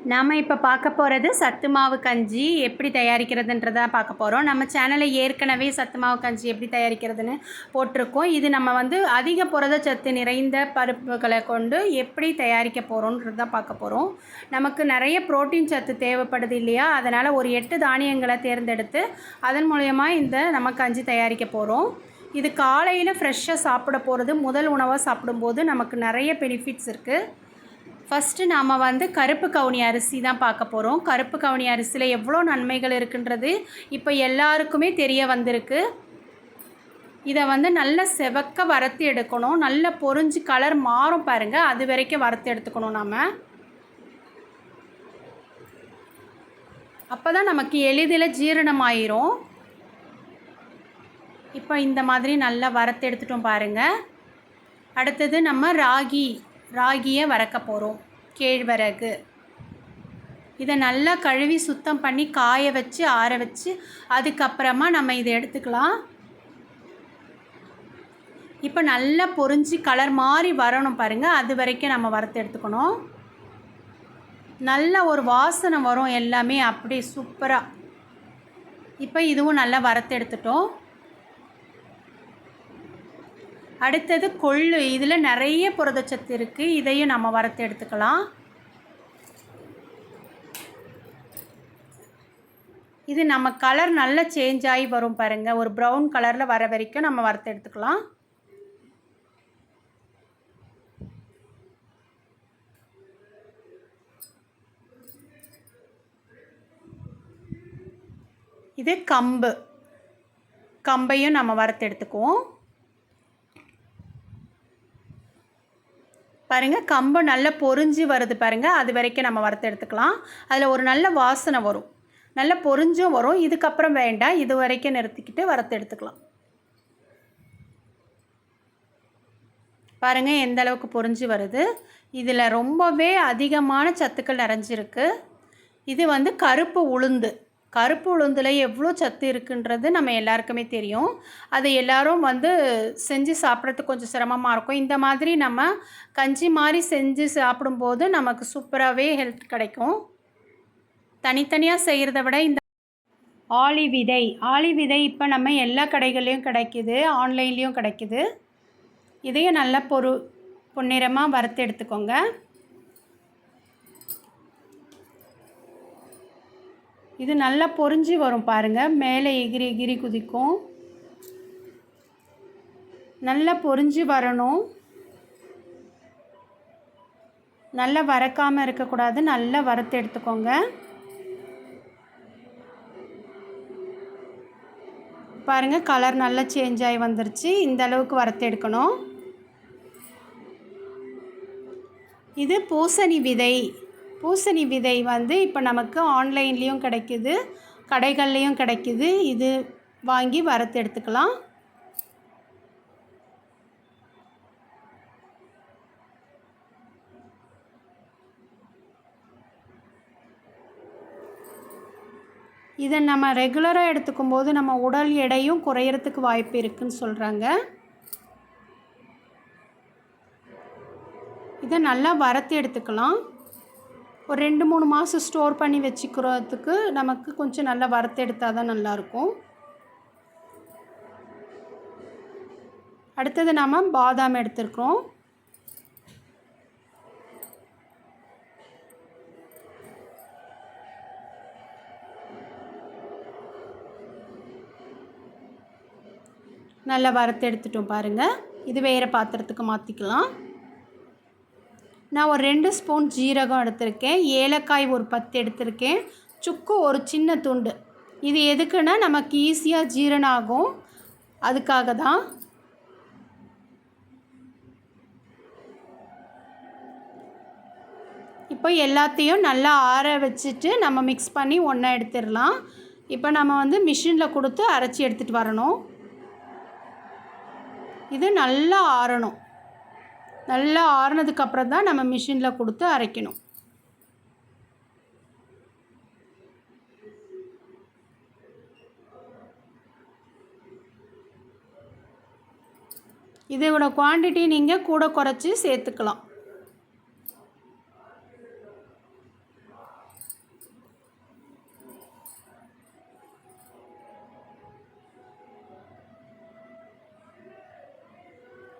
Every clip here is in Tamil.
நாம் இப்போ பார்க்க போகிறது சத்து மாவு கஞ்சி எப்படி தயாரிக்கிறதுன்றதை பார்க்க போகிறோம். நம்ம சேனலில் ஏற்கனவே சத்து மாவு கஞ்சி எப்படி தயாரிக்கிறதுன்னு போட்டிருக்கோம். இது நம்ம அதிக புரதச்சத்து நிறைந்த பருப்புகளை கொண்டு எப்படி தயாரிக்க போகிறோன்றது தான் பார்க்க போகிறோம். நமக்கு நிறைய புரோட்டீன் சத்து தேவைப்படுது இல்லையா, அதனால் ஒரு 8 தானியங்களை தேர்ந்தெடுத்து அதன் மூலயமா நம்ம கஞ்சி தயாரிக்க போகிறோம். இது காலையில் ஃப்ரெஷ்ஷாக சாப்பிட போகிறது முதல் உணவாக சாப்பிடும்போது நமக்கு நிறைய பெனிஃபிட்ஸ் இருக்குது. ஃபஸ்ட்டு நாம் கருப்பு கவுனி அரிசி தான் பார்க்க போகிறோம். கருப்பு கவுனி அரிசியில் எவ்வளோ நன்மைகள் இருக்குன்றது இப்போ எல்லாருக்குமே தெரிய வந்திருக்கு. இதை நல்லா செவக்க வறுத்து எடுக்கணும். நல்லா பொரிஞ்சு கலர் மாறும் பாருங்கள், அது வரைக்கும் வறுத்து எடுத்துக்கணும். நாம் அப்போ தான் நமக்கு எளிதில் ஜீரணமாயிரும். இப்போ இந்த மாதிரி நல்லா வறுத்து எடுத்துட்டோம் பாருங்கள். அடுத்தது நம்ம ராகியை வறுக்க போகிறோம். கேழ்வரகு இதை நல்லா கழுவி சுத்தம் பண்ணி காய வச்சு ஆற வச்சு அதுக்கப்புறமா நம்ம இதை எடுத்துக்கலாம். இப்போ நல்லா பொரிஞ்சு கலர் மாறி வரணும் பாருங்கள், அது வரைக்கும் நம்ம வறுத்து எடுத்துக்கணும். நல்ல ஒரு வாசனை வரும், எல்லாமே அப்படியே சூப்பராக. இப்போ இதுவும் நல்லா வறுத்து எடுத்துட்டோம். அடுத்தது கொள்ளு, இதில் நிறைய புரதச்சத்து இருக்குது, இதையும் நம்ம வறுத்து எடுத்துக்கலாம். இது நம்ம கலர் நல்லா சேஞ்ச் ஆகி வரும் பாருங்கள், ஒரு ப்ரௌன் கலரில் வர வரைக்கும் நம்ம வறுத்து எடுத்துக்கலாம். இது கம்பையும் நம்ம வறுத்து எடுத்துக்குவோம். பாருங்கள், கம்பு நல்லா பொரிஞ்சு வருது பாருங்கள், அது வரைக்கும் நம்ம வறுத்து எடுத்துக்கலாம். அதில் ஒரு நல்ல வாசனை வரும், நல்லா பொரிஞ்சும் வரும். இதுக்கப்புறம் வேண்டாம், இது வரைக்கும் நிறுத்திக்கிட்டு வறுத்து எடுத்துக்கலாம். பாருங்கள் எந்த அளவுக்கு பொரிஞ்சு வருது. இதில் ரொம்பவே அதிகமான சத்துக்கள் நிறைஞ்சிருக்கு. இது கருப்பு உளுந்தில் எவ்வளோ சத்து இருக்குன்றது நம்ம எல்லாருக்குமே தெரியும். அது எல்லோரும் செஞ்சு சாப்பிட்றதுக்கு கொஞ்சம் சிரமமாக இருக்கும். இந்த மாதிரி நம்ம கஞ்சி மாதிரி செஞ்சு சாப்பிடும்போது நமக்கு சூப்பராகவே ஹெல்த் கிடைக்கும். தனித்தனியாக செய்கிறத விட இந்த ஆளி விதை இப்போ நம்ம எல்லா கடைகள்லேயும் கிடைக்கிது, ஆன்லைன்லேயும் கிடைக்கிது. இதையும் நல்லா பொன்னிறமாக வறுத்து எடுத்துக்கோங்க. இது நல்லா பொரிஞ்சு வரும் பாருங்கள், மேலே எகிரி குதிக்கும். நல்லா பொரிஞ்சு வரணும், நல்லா வறக்காமல் இருக்கக்கூடாது, நல்லா வறுத்து எடுத்துக்கோங்க. பாருங்கள் கலர் நல்லா சேஞ்ச் ஆகி வந்துருச்சு. இந்த அளவுக்கு வறுத்து எடுக்கணும். இது பூசணி விதை இப்போ நமக்கு ஆன்லைன்லேயும் கிடைக்கிது, கடைகள்லேயும் கிடைக்கிது. இது வாங்கி வறுத்து எடுத்துக்கலாம். இதை நம்ம ரெகுலராக எடுத்துக்கும் போது நம்ம உடல் எடையும் குறையிறதுக்கு வாய்ப்பு இருக்குதுன்னு சொல்கிறாங்க. இதை நல்லா வறுத்து எடுத்துக்கலாம். ஒரு 2-3 மாதம் ஸ்டோர் பண்ணி வச்சுக்கிறதுக்கு நமக்கு கொஞ்சம் நல்லா வறுத்து எடுத்தால் தான் நல்லாயிருக்கும். அடுத்தது நம்ம பாதாம் எடுத்துருக்கோம். நல்லா வறுத்து எடுத்துட்டோம் பாருங்கள். இது வேறு பாத்திரத்துக்கு மாற்றிக்கலாம். நான் ஒரு 2 ஸ்பூன் ஜீரகம் எடுத்திருக்கேன், ஏலக்காய் ஒரு 10 எடுத்திருக்கேன், சுக்கு ஒரு சின்ன துண்டு. இது எதுக்குன்னா நமக்கு ஈஸியாக ஜீரணம் ஆகும், அதுக்காக தான். இப்போ எல்லாத்தையும் நல்லா ஆற வச்சுட்டு நம்ம மிக்ஸ் பண்ணி ஒன்றா எடுத்துடலாம். இப்போ நம்ம மிஷினில் கொடுத்து அரைச்சி எடுத்துகிட்டு வரணும். இது நல்லா ஆறணும். நல்லா ஆறுனதுக்கப்புறம் தான் நம்ம மிஷினில் கொடுத்து அரைக்கணும். இதோட குவான்டிட்டி நீங்கள் கூட குறைச்சி சேர்த்துக்கலாம்.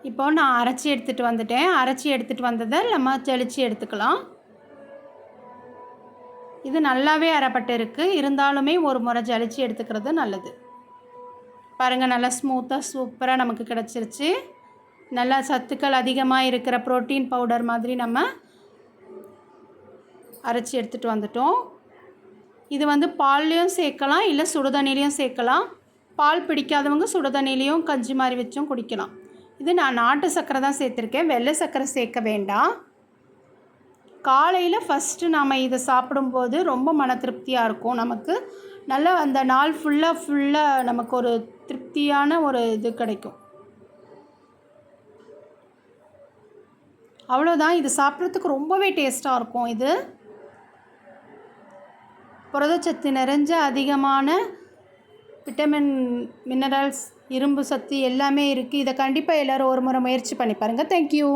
இப்போ நான் அரைச்சி எடுத்துகிட்டு வந்துட்டேன். அரைச்சி எடுத்துகிட்டு வந்ததை நம்ம தெளித்து எடுத்துக்கலாம். இது நல்லாவே அரைப்பட்டு இருக்குது. இருந்தாலுமே ஒரு முறை ஜலிச்சு எடுத்துக்கிறது நல்லது. பாருங்கள், நல்லா ஸ்மூத்தாக சூப்பராக நமக்கு கிடச்சிருச்சு. நல்லா சத்துக்கள் அதிகமாக இருக்கிற ப்ரோட்டீன் பவுடர் மாதிரி நம்ம அரைச்சி எடுத்துகிட்டு வந்துட்டோம். இது வந்து பால்லையும் சேர்க்கலாம், இல்லை சுடுதண்ணிலையும் சேர்க்கலாம். பால் பிடிக்காதவங்க சுடுதண்ணிலையும் கஞ்சி மாதிரி வச்சும் குடிக்கலாம். இது நான் நாட்டு சர்க்கரை தான் சேர்த்துருக்கேன், வெள்ளை சர்க்கரை சேர்க்க வேண்டாம். காலையில் ஃபஸ்ட்டு நாம் இதை சாப்பிடும்போது ரொம்ப மன திருப்தியாக இருக்கும். நமக்கு நல்லா அந்த நாள் ஃபுல்லாக நமக்கு ஒரு திருப்தியான ஒரு இது கிடைக்கும். அவ்வளோதான். இது சாப்பிட்றதுக்கு ரொம்பவே டேஸ்ட்டாக இருக்கும். இது புரதச்சத்து நிறைஞ்ச அதிகமான விட்டமின், மினரல்ஸ், இரும்பு சத்து எல்லாமே இருக்குது. இதை கண்டிப்பாக எல்லோரும் ஒரு முறை முயற்சி பண்ணி பாருங்கள். தேங்க்யூ.